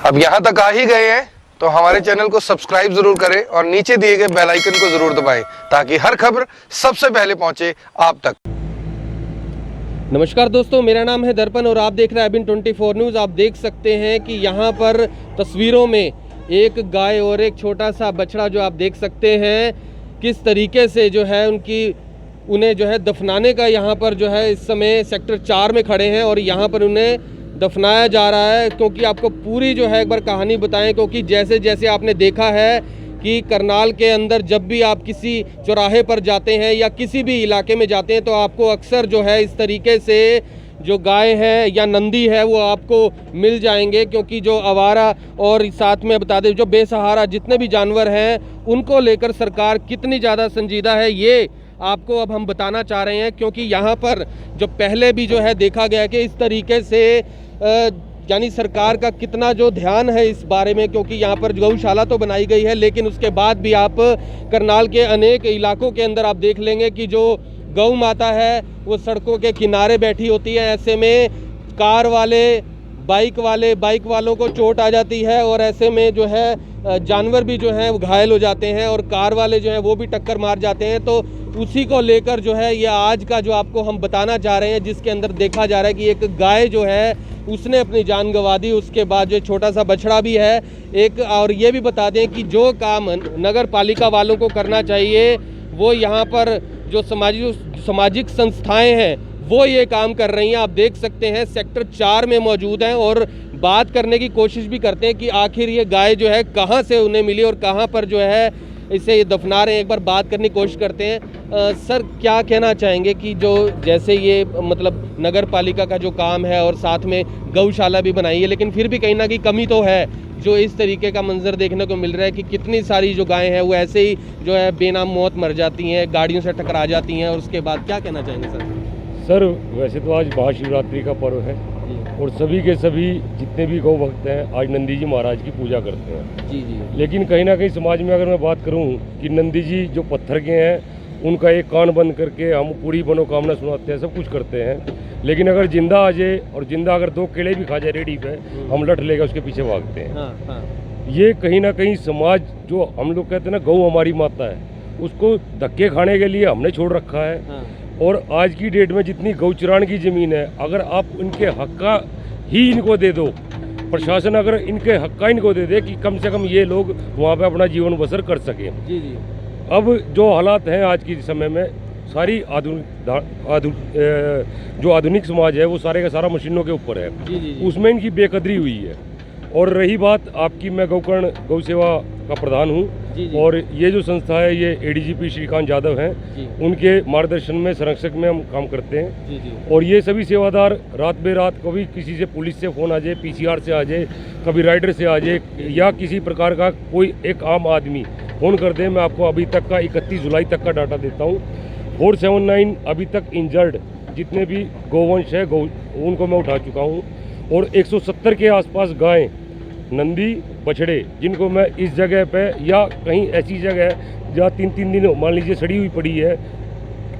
अब यहाँ तक आ ही गए हैं तो हमारे चैनल को सब्सक्राइब जरूर करें और नीचे दिए गए बेल आइकन को जरूर दबाएं ताकि हर खबर सबसे पहले पहुंचे आप तक। नमस्कार दोस्तों, मेरा नाम है दर्पण और आप देख रहे हैं अबिन 24 न्यूज़। आप देख सकते हैं कि यहाँ पर तस्वीरों में एक गाय और एक छोटा सा बछड़ा जो आप देख सकते हैं किस तरीके से जो है उन्हें जो है दफनाने का यहाँ पर जो है इस समय सेक्टर 4 में खड़े हैं और यहाँ पर उन्हें दफनाया जा रहा है। क्योंकि आपको पूरी जो है एक बार कहानी बताएं, क्योंकि जैसे जैसे आपने देखा है कि करनाल के अंदर जब भी आप किसी चौराहे पर जाते हैं या किसी भी इलाके में जाते हैं तो आपको अक्सर जो है इस तरीके से जो गाय है या नंदी है वो आपको मिल जाएंगे। क्योंकि जो आवारा और साथ में बता दें जो बेसहारा जितने भी जानवर हैं उनको लेकर सरकार कितनी ज़्यादा संजीदा है ये आपको अब हम बताना चाह रहे हैं। क्योंकि यहाँ पर जो पहले भी जो है देखा गया कि इस तरीके से यानी सरकार का कितना जो ध्यान है इस बारे में, क्योंकि यहाँ पर गौशाला तो बनाई गई है लेकिन उसके बाद भी आप करनाल के अनेक इलाकों के अंदर आप देख लेंगे कि जो गौ माता है वो सड़कों के किनारे बैठी होती है। ऐसे में कार वाले बाइक वालों को चोट आ जाती है और ऐसे में जो है जानवर भी जो हैं वो घायल हो जाते हैं और कार वाले जो हैं वो भी टक्कर मार जाते हैं। तो उसी को लेकर जो है ये आज का जो आपको हम बताना चाह रहे हैं, जिसके अंदर देखा जा रहा है कि एक गाय जो है उसने अपनी जान गंवा दी। उसके बाद जो छोटा सा बछड़ा भी है एक। और ये भी बता दें कि जो काम नगर पालिका वालों को करना चाहिए वो यहाँ पर जो सामाजिक संस्थाएं हैं वो ये काम कर रही हैं। आप देख सकते हैं सेक्टर 4 में मौजूद हैं और बात करने की कोशिश भी करते हैं कि आखिर ये गाय जो है कहाँ से उन्हें मिली और कहाँ पर जो है इसे दफना रहे हैं। एक बार बात करने की कोशिश करते हैं। सर, क्या कहना चाहेंगे कि जो जैसे ये मतलब नगर पालिका का जो काम है और साथ में गौशाला भी बनाई है लेकिन फिर भी कहीं ना कहीं कमी तो है, जो इस तरीके का मंजर देखने को मिल रहा है कि कितनी सारी जो गायें हैं वो ऐसे ही जो है बेनाम मौत मर जाती हैं, गाड़ियों से टकरा जाती हैं और उसके बाद क्या कहना चाहेंगे सर? सर, वैसे तो आज महाशिवरात्रि का पर्व है और सभी के सभी जितने भी गौ भक्त हैं आज नंदी जी महाराज की पूजा करते हैं। जी। लेकिन कहीं ना कहीं समाज में अगर मैं बात करूं कि नंदी जी जो पत्थर के हैं उनका एक कान बंद करके हम पूरी मनोकामना सुनाते हैं, सब कुछ करते हैं। लेकिन अगर जिंदा आ जाए और जिंदा अगर 2 केले भी खा जाए रेडी पे, हम लट लेकर उसके पीछे भागते हैं। हाँ। ये कहीं ना कहीं समाज जो हम लोग कहते हैं ना गौ हमारी माता है, उसको धक्के खाने के लिए हमने छोड़ रखा है। हाँ। और आज की डेट में जितनी गौचरान की ज़मीन है अगर आप इनके हक का ही इनको दे दो, प्रशासन अगर इनके हक का इनको दे दे कि कम से कम ये लोग वहाँ पे अपना जीवन बसर कर सकें। जी। अब जो हालात हैं आज के समय में सारी जो आधुनिक समाज है वो सारे का सारा मशीनों के ऊपर है। जी। उसमें इनकी बेकदरी हुई है। और रही बात आपकी, मैं गौकर्ण गौ सेवा का प्रधान हूँ और ये जो संस्था है ये ADGP श्रीकांत यादव हैं, उनके मार्गदर्शन में संरक्षक में हम काम करते हैं। जी। और ये सभी सेवादार रात बेरात कभी किसी से पुलिस से फ़ोन आ जाए, PCR से आ जाए, कभी राइडर से आ जाए या किसी प्रकार का कोई एक आम आदमी फ़ोन कर दे, मैं आपको अभी तक का 31 जुलाई तक का डाटा देता हूँ। 479 अभी तक इंजर्ड जितने भी गौवंश है उनको मैं उठा चुका हूँ और 170 के आसपास गायें, नंदी, बछड़े जिनको मैं इस जगह पे या कहीं ऐसी जगह जहाँ 3-3 दिन मान लीजिए सड़ी हुई पड़ी है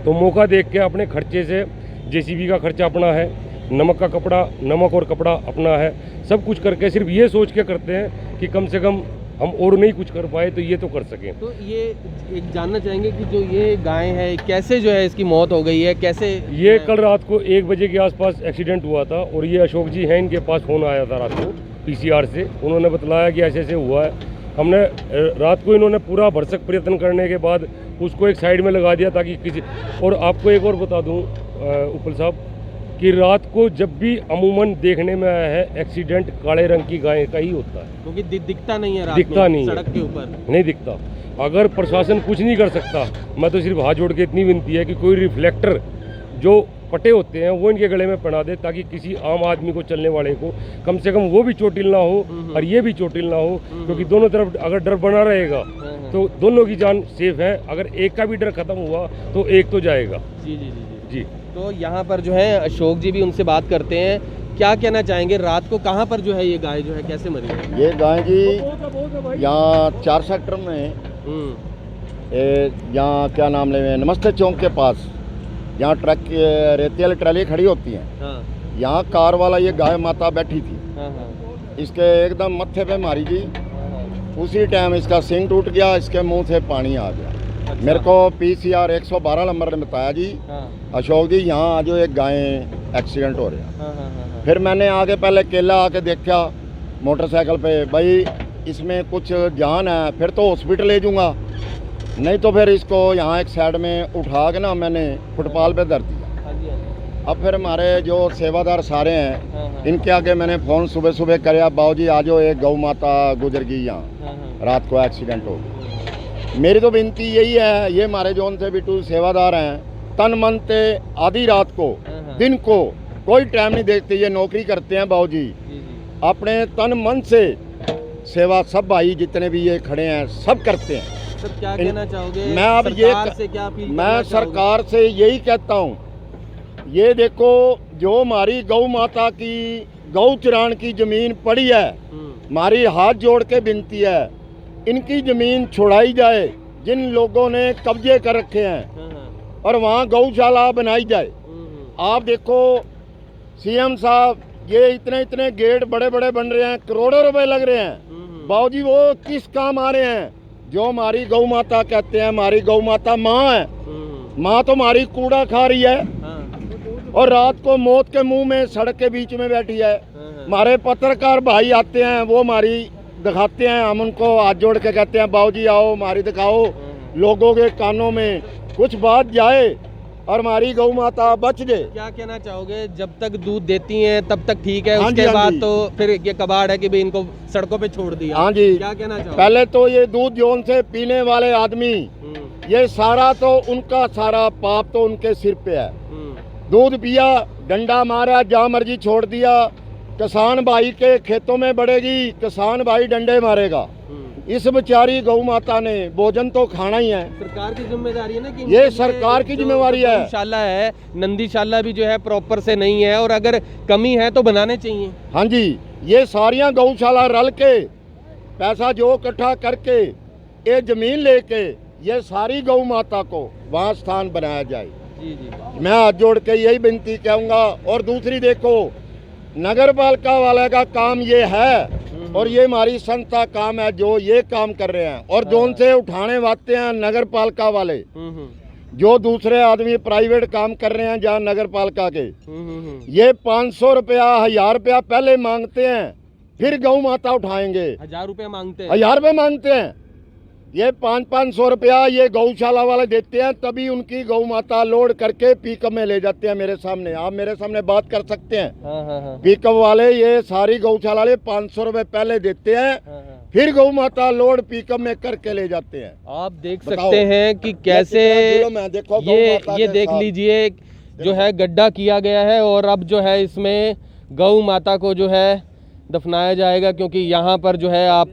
तो मौका देख के अपने खर्चे से, JCB का खर्चा अपना है, नमक और कपड़ा अपना है, सब कुछ करके सिर्फ ये सोच के करते हैं कि कम से कम हम और नहीं कुछ कर पाए तो ये तो कर सकें। तो ये एक जानना चाहेंगे कि जो ये गाय है कैसे जो है इसकी मौत हो गई है, कैसे? ये कल रात को 1 बजे के आसपास एक्सीडेंट हुआ था और ये अशोक जी हैं, इनके पास फ़ोन आया था रात को PCR से। उन्होंने बतलाया कि ऐसे हुआ है। हमने रात को इन्होंने पूरा भरसक प्रयत्न करने के बाद उसको एक साइड में लगा दिया ताकि किसी। और आपको एक और बता दूं उपल साहब कि रात को जब भी अमूमन देखने में आया है एक्सीडेंट काले रंग की गाय का ही होता है, क्योंकि दिखता नहीं है रात दिखता में, नहीं सड़क के ऊपर नहीं दिखता। अगर प्रशासन कुछ नहीं कर सकता, मैं तो सिर्फ हाथ जोड़ के इतनी विनती है कि कोई रिफ्लेक्टर जो पटे होते हैं वो इनके गले में पहना दे ताकि किसी आम आदमी को, चलने वाले को कम से कम वो भी चोटिल ना हो और ये भी चोटिल ना हो। क्योंकि दोनों तरफ अगर डर बना रहेगा तो दोनों की जान सेफ है। अगर एक का भी डर खत्म हुआ तो एक तो जाएगा। जी। तो यहाँ पर जो है अशोक जी भी उनसे बात करते हैं, क्या कहना चाहेंगे? रात को कहाँ पर जो है ये गाय जो है कैसे मरी है? ये गाय जी यहाँ 4 सेक्टर में यहाँ क्या नाम ले, नमस्ते चौक के पास, यहाँ ट्रक रेती वाली ट्राली खड़ी होती है। यहाँ कार वाला ये गाय माता बैठी थी। इसके एकदम मत्थे पे मारी जी। उसी टाइम इसका सिंग टूट गया, इसके मुंह से पानी आ गया। अच्छा। मेरे को PCR 112 नंबर ने बताया जी, हाँ, अशोक जी यहाँ आ जो एक गाय एक्सीडेंट हो रहा। हाँ, हाँ, हाँ, फिर मैंने आगे पहले केला आके देखा मोटरसाइकिल पे, भाई इसमें कुछ जान है, फिर तो हॉस्पिटल ले जाऊँगा, नहीं तो फिर इसको यहाँ एक साइड में उठा के ना मैंने फुटपाल पे धर दिया। हाँ जी, हाँ जी। अब फिर हमारे जो सेवादार सारे हैं, हाँ, हाँ, इनके आगे मैंने फ़ोन सुबह सुबह कराया, बाबूजी आ जाओ, एक गौ माता गुजर गई यहाँ, हाँ, हाँ, रात को एक्सीडेंट हो गया। मेरी तो विनती यही है, ये हमारे जोन से बिट्टू सेवादार हैं, तन मन से आधी रात को हाँ। दिन को कोई टाइम नहीं देखते, ये नौकरी करते हैं बाबूजी, जी, जी। अपने तन मन से सेवा सब भाई जितने भी ये खड़े हैं सब करते हैं। सर क्या कहना चाहोगे? मैं अब सरकार से क्या अपील मैं करना चाहोगे? सरकार से यही कहता हूँ, ये देखो जो हमारी गौ माता की गौ चरान की ज़मीन पड़ी है, हमारी हाथ जोड़ के विनती है, इनकी ज़मीन छुड़ाई जाए, जिन लोगों ने कब्जे कर रखे हैं, हाँ, हाँ, और वहाँ गौशाला बनाई जाए। आप देखो CM साहब, ये इतने इतने गेट बड़े बड़े बन रहे हैं, करोड़ों रुपए लग रहे हैं, बाबूजी वो किस काम आ रहे हैं? जो हमारी गौ माता कहते हैं, हमारी गौ माता माँ है, माँ तो हमारी कूड़ा खा रही है, हाँ, और रात को मौत के मुंह में सड़क के बीच में बैठी है। हमारे पत्रकार भाई आते हैं, वो हमारी दिखाते हैं, हम उनको हाथ जोड़ के कहते हैं बाबूजी आओ हमारी दिखाओ, लोगों के कानों में कुछ बात जाए और हमारी गौ माता बच जाए। क्या कहना चाहोगे? जब तक दूध देती हैं तब तक ठीक है, हाँ जी, उसके हाँ बाद जी। तो फिर ये कबाड़ है कि भाई इनको सड़कों पे छोड़ दिया। हाँ जी, क्या कहना चाहोगे? पहले तो ये दूध जोन से पीने वाले आदमी, ये सारा तो उनका सारा पाप तो उनके सिर पे है। दूध पिया, डंडा मारा, जहाँ मर्जी छोड़ दिया, किसान भाई के खेतों में बढ़ेगी, किसान भाई डंडे मारेगा। इस बेचारी गौ माता ने भोजन तो खाना ही है। सरकार की जिम्मेदारी है ना कि ये इनके सरकार की जो जिम्मेवारी है। गौशाला है, नंदीशाला भी जो है प्रॉपर से नहीं है, और अगर कमी है तो बनाने चाहिए। हाँ जी, ये सारियां गौशाला रल के पैसा जो इकट्ठा करके ये जमीन लेके ये सारी गौ माता को वहाँ स्थान बनाया जाए। जी जी, मैं हाथ जोड़ के यही विनती कहूँगा। और दूसरी देखो, नगर पालिका वाले का काम ये है, और ये हमारी संस्था काम है जो ये काम कर रहे हैं, और जोन से उठाने वाते हैं नगर पालिका वाले, जो दूसरे आदमी प्राइवेट काम कर रहे हैं जहाँ नगर पालिका के, ये 500 रुपया 1000 रुपया पहले मांगते हैं, फिर गौ माता उठाएंगे। 1000 रुपया मांगते हैं? 1000 रुपये मांगते हैं। ये 500-500 रुपया ये गौशाला वाले देते हैं, तभी उनकी गौ माता लोड करके पिकअप में ले जाते हैं। मेरे सामने, आप मेरे सामने बात कर सकते हैं। हाँ। पिकअप वाले ये सारी गौशाला वाले 500 रुपये पहले देते हैं, हाँ। फिर गौ माता लोड पिकअप में करके ले जाते हैं। आप देख बताओ, सकते हैं कि कैसे ये कितना जुल्म है, देखो गौ माता ये के देख साथ। लीजिए जो है गड्ढा किया गया है, और अब जो है इसमें गौ माता को जो है दफनाया जाएगा, क्योंकि यहाँ पर जो है आप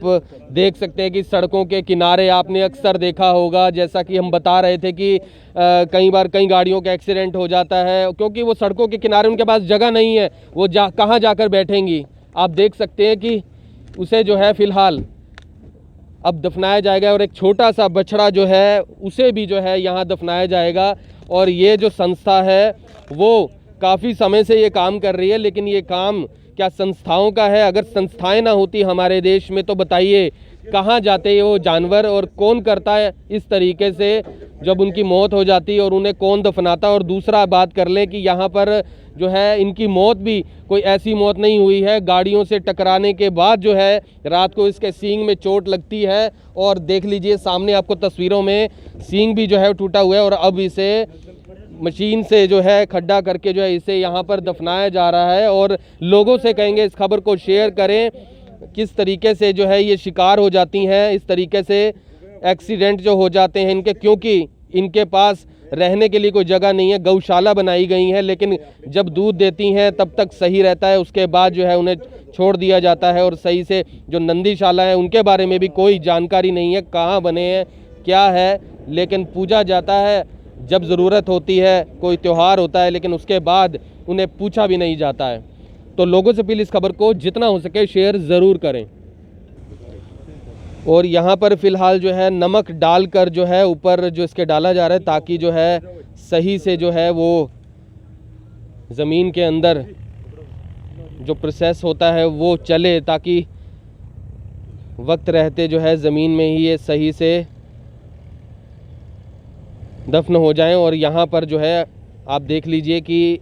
देख सकते हैं कि सड़कों के किनारे आपने अक्सर देखा होगा, जैसा कि हम बता रहे थे कि कई बार कई गाड़ियों का एक्सीडेंट हो जाता है, क्योंकि वो सड़कों के किनारे उनके पास जगह नहीं है, वो कहाँ जाकर बैठेंगी। आप देख सकते हैं कि उसे जो है फ़िलहाल अब दफनाया जाएगा, और एक छोटा सा बछड़ा जो है उसे भी जो है यहाँ दफनाया जाएगा। और ये जो संस्था है वो काफ़ी समय से ये काम कर रही है, लेकिन ये काम क्या संस्थाओं का है? अगर संस्थाएं ना होती हमारे देश में तो बताइए कहाँ जाते वो जानवर, और कौन करता है इस तरीके से जब उनकी मौत हो जाती है, और उन्हें कौन दफनाता। और दूसरा बात कर लें कि यहाँ पर जो है इनकी मौत भी कोई ऐसी मौत नहीं हुई है, गाड़ियों से टकराने के बाद जो है रात को इसके सींग में चोट लगती है, और देख लीजिए सामने आपको तस्वीरों में सींग भी जो है टूटा हुआ है, और अब इसे मशीन से जो है खड्डा करके जो है इसे यहाँ पर दफनाया जा रहा है। और लोगों से कहेंगे इस खबर को शेयर करें, किस तरीके से जो है ये शिकार हो जाती हैं, इस तरीके से एक्सीडेंट जो हो जाते हैं इनके, क्योंकि इनके पास रहने के लिए कोई जगह नहीं है। गौशाला बनाई गई है, लेकिन जब दूध देती हैं तब तक सही रहता है, उसके बाद जो है उन्हें छोड़ दिया जाता है। और सही से जो नंदीशाला है उनके बारे में भी कोई जानकारी नहीं है, कहाँ बने हैं क्या है, लेकिन पूजा जाता है जब ज़रूरत होती है, कोई त्यौहार होता है, लेकिन उसके बाद उन्हें पूछा भी नहीं जाता है। तो लोगों से प्लीज़ इस खबर को जितना हो सके शेयर ज़रूर करें। और यहाँ पर फ़िलहाल जो है नमक डालकर जो है ऊपर जो इसके डाला जा रहा है, ताकि जो है सही से जो है वो ज़मीन के अंदर जो प्रोसेस होता है वो चले, ताकि वक्त रहते जो है ज़मीन में ही ये सही से दफन हो जाएं। और यहाँ पर जो है आप देख लीजिए कि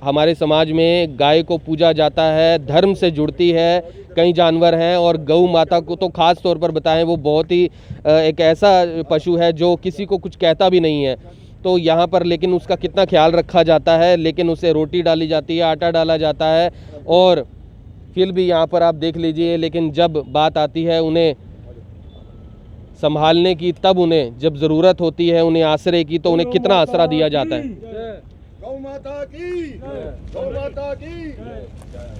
हमारे समाज में गाय को पूजा जाता है, धर्म से जुड़ती है। कई जानवर हैं और गौ माता को तो ख़ास तौर पर बताएं, वो बहुत ही एक ऐसा पशु है जो किसी को कुछ कहता भी नहीं है। तो यहाँ पर लेकिन उसका कितना ख्याल रखा जाता है, लेकिन उसे रोटी डाली जाती है, आटा डाला जाता है, और फिर भी यहाँ पर आप देख लीजिए, लेकिन जब बात आती है उन्हें संभालने की, तब उन्हें जब ज़रूरत होती है उन्हें आश्रय की, तो उन्हें कितना आसरा दिया जाता है। गौ माता की, गौ माता की।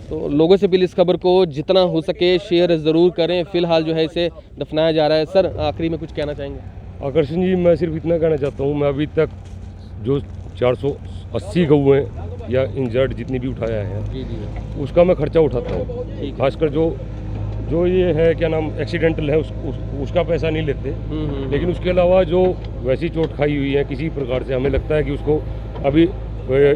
तो लोगों से प्लीज़ इस खबर को जितना हो सके शेयर ज़रूर करें। फ़िलहाल जो है इसे दफनाया जा रहा है। सर, आखिरी में कुछ कहना चाहेंगे? आकर्षण जी, मैं सिर्फ इतना कहना चाहता हूँ, मैं अभी तक जो 480 गऊ हैं या इंजर्ड जितनी भी उठाया है, जी उसका मैं खर्चा उठाता हूँ। खासकर जो ये है क्या नाम एक्सीडेंटल है उसका पैसा नहीं लेते, लेकिन उसके अलावा जो वैसी चोट खाई हुई है किसी प्रकार से, हमें लगता है कि उसको अभी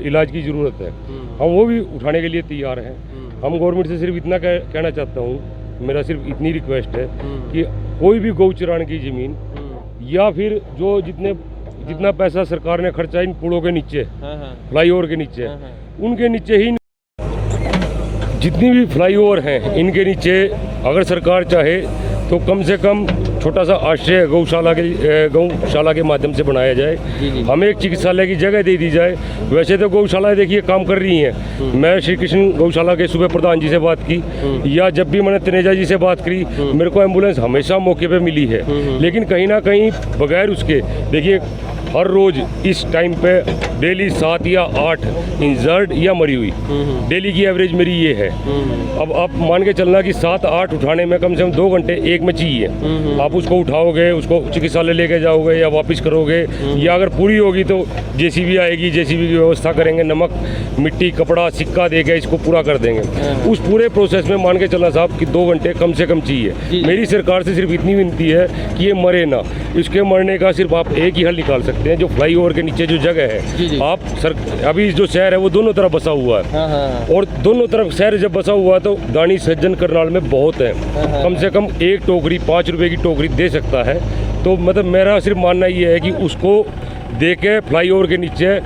इलाज की ज़रूरत है, हम वो भी उठाने के लिए तैयार हैं। हम गवर्नमेंट से सिर्फ इतना कहना चाहता हूँ, मेरा सिर्फ इतनी रिक्वेस्ट है कि कोई भी गौ चराने की ज़मीन या फिर जो जितना पैसा सरकार ने खर्चा इन पुलों के नीचे, फ्लाईओवर के नीचे, उनके नीचे ही जितनी भी फ्लाईओवर हैं इनके नीचे अगर सरकार चाहे तो कम से कम छोटा सा आश्रय गौशाला के माध्यम से बनाया जाए। हमें एक चिकित्सालय की जगह दे दी जाए। वैसे तो गौशालाएं देखिए काम कर रही हैं। मैं श्री कृष्ण गौशाला के सूबे प्रधान जी से बात की, या जब भी मैंने तनेजा जी से बात करी, मेरे को एम्बुलेंस हमेशा मौके पे मिली है। लेकिन कहीं ना कहीं बगैर उसके देखिए हर रोज़ इस टाइम पे डेली 7 या 8 इंजर्ड या मरी हुई, डेली की एवरेज मेरी ये है। अब आप मान के चलना कि 7-8 उठाने में कम से कम 2 घंटे एक में चाहिए। आप उसको उठाओगे, उसको चिकित्सालय लेके जाओगे या वापस करोगे, या अगर पूरी होगी तो जेसीबी आएगी, जेसीबी की व्यवस्था करेंगे, नमक मिट्टी कपड़ा सिक्का देके इसको पूरा कर देंगे। उस पूरे प्रोसेस में मान के चलना साहब कि 2 घंटे कम से कम चाहिए। मेरी सरकार से सिर्फ इतनी विनती है कि ये मरे ना। इसके मरने का सिर्फ आप एक ही हल निकाल सकते हैं, जो फ्लाईओवर के नीचे जो जगह है, आप अभी जो शहर है वो दोनों तरफ बसा हुआ है, और दोनों तरफ शहर जब बसा हुआ है तो दानी सज्जन करनाल में बहुत है, कम से कम एक टोकरी 5 रुपए की टोकरी दे सकता है। तो मतलब मेरा सिर्फ मानना ये है कि उसको दे के फ्लाईओवर के नीचे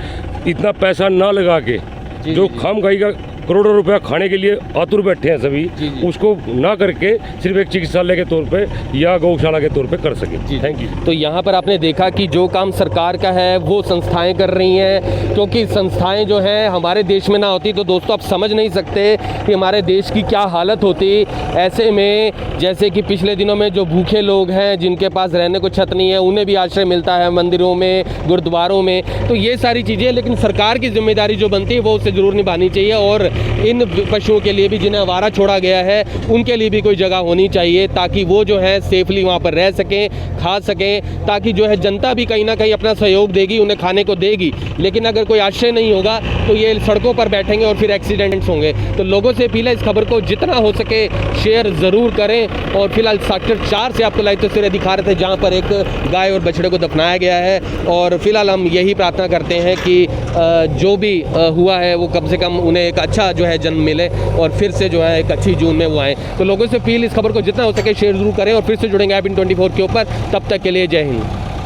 इतना पैसा ना लगा के, जो खामखाई का करोड़ों रुपया खाने के लिए आतुर बैठे हैं सभी, उसको ना करके सिर्फ एक चिकित्सालय के तौर पे या गौशाला के तौर पे कर सके। Thank you. तो यहाँ पर आपने देखा कि जो काम सरकार का है वो संस्थाएं कर रही हैं, क्योंकि संस्थाएं जो हैं हमारे देश में ना होती तो दोस्तों आप समझ नहीं सकते कि हमारे देश की क्या हालत होती। ऐसे में जैसे कि पिछले दिनों में जो भूखे लोग हैं, जिनके पास रहने को छत नहीं है, उन्हें भी आश्रय मिलता है मंदिरों में, गुरुद्वारों में। तो ये सारी चीज़ें, लेकिन सरकार की जिम्मेदारी जो बनती है वो उसे ज़रूर निभानी चाहिए, और इन पशुओं के लिए भी जिन्हें आवारा छोड़ा गया है उनके लिए भी कोई जगह होनी चाहिए, ताकि वो जो है सेफली वहाँ पर रह सकें, खा सकें, ताकि जो है जनता भी कहीं ना कहीं अपना सहयोग देगी, उन्हें खाने को देगी। लेकिन अगर कोई आश्रय नहीं होगा तो ये सड़कों पर बैठेंगे और फिर एक्सीडेंट्स होंगे। तो लोगों से अपील है, इस खबर को जितना हो सके शेयर ज़रूर करें। और फिलहाल सेक्टर 4 से आपको लाइव तस्वीरें दिखा रहे थे, जहाँ पर एक गाय और बछड़े को दफनाया गया है। और फिलहाल हम यही प्रार्थना करते हैं कि जो भी हुआ है वो कम से कम उन्हें एक अच्छा जो है जन्म मिले, और फिर से जो है एक अच्छी जून में वो आए। तो लोगों से अपील, इस खबर को जितना हो सके शेयर जरूर करें, और फिर से जुड़ेंगे IBN24 के ऊपर। तब तक के लिए जय हिंद।